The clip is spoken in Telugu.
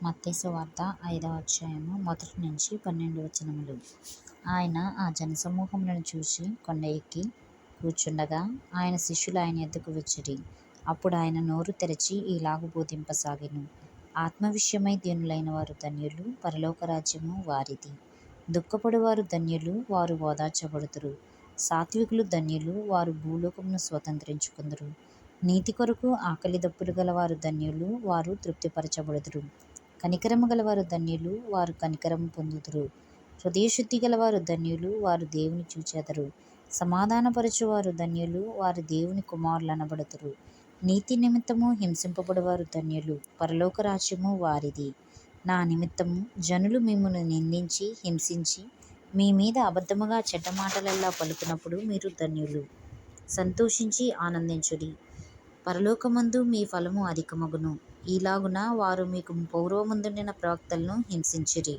మత్తయి సువార్త 5వ అధ్యాయము 1-12 ఆయన ఆ జనసమూహములను చూచి కొండ ఎక్కి కూర్చుండగా ఆయన శిష్యులు ఆయన యొద్దకు వచ్చిరి. అప్పుడు ఆయన నోరు తెరచి ఈలాగు బోధింపసాగెను. ఆత్మ విషయమై దీనులైన వారు ధన్యులు, పరలోక రాజ్యము వారిది. దుఃఖపడువారు ధన్యులు, వారు ఓదార్చబడుదురు. సాత్వికులు ధన్యులు, వారు భూలోకమును స్వతంత్రించుకొందురు. నీతి కొరకు ఆకలి దప్పులు గలవారు ధన్యులు, వారు తృప్తిపరచబడుదురు. కనికరము గలవారు ధన్యులు, వారు కనికరము పొందుదురు. హృదయశుద్ధి గలవారు ధన్యులు, వారు దేవుని చూచెదరు. సమాధానపరచువారు ధన్యులు, వారు దేవుని కుమారులనబడుదురు. నీతి నిమిత్తము హింసింపబడువారు ధన్యులు, పరలోక రాజ్యము వారిది. నా నిమిత్తము జనులు మిమ్మును నిందించి హింసించి మీ మీద అబద్ధముగా చెడ్డ మాటలెల్లా పలుకునప్పుడు మీరు ధన్యులు. సంతోషించి ఆనందించుడి, పరలోకమందు మీ ఫలము అధికమగును. ఈలాగున వారు మీకు పూర్వముందుండిన ప్రవక్తలను హింసించిరి.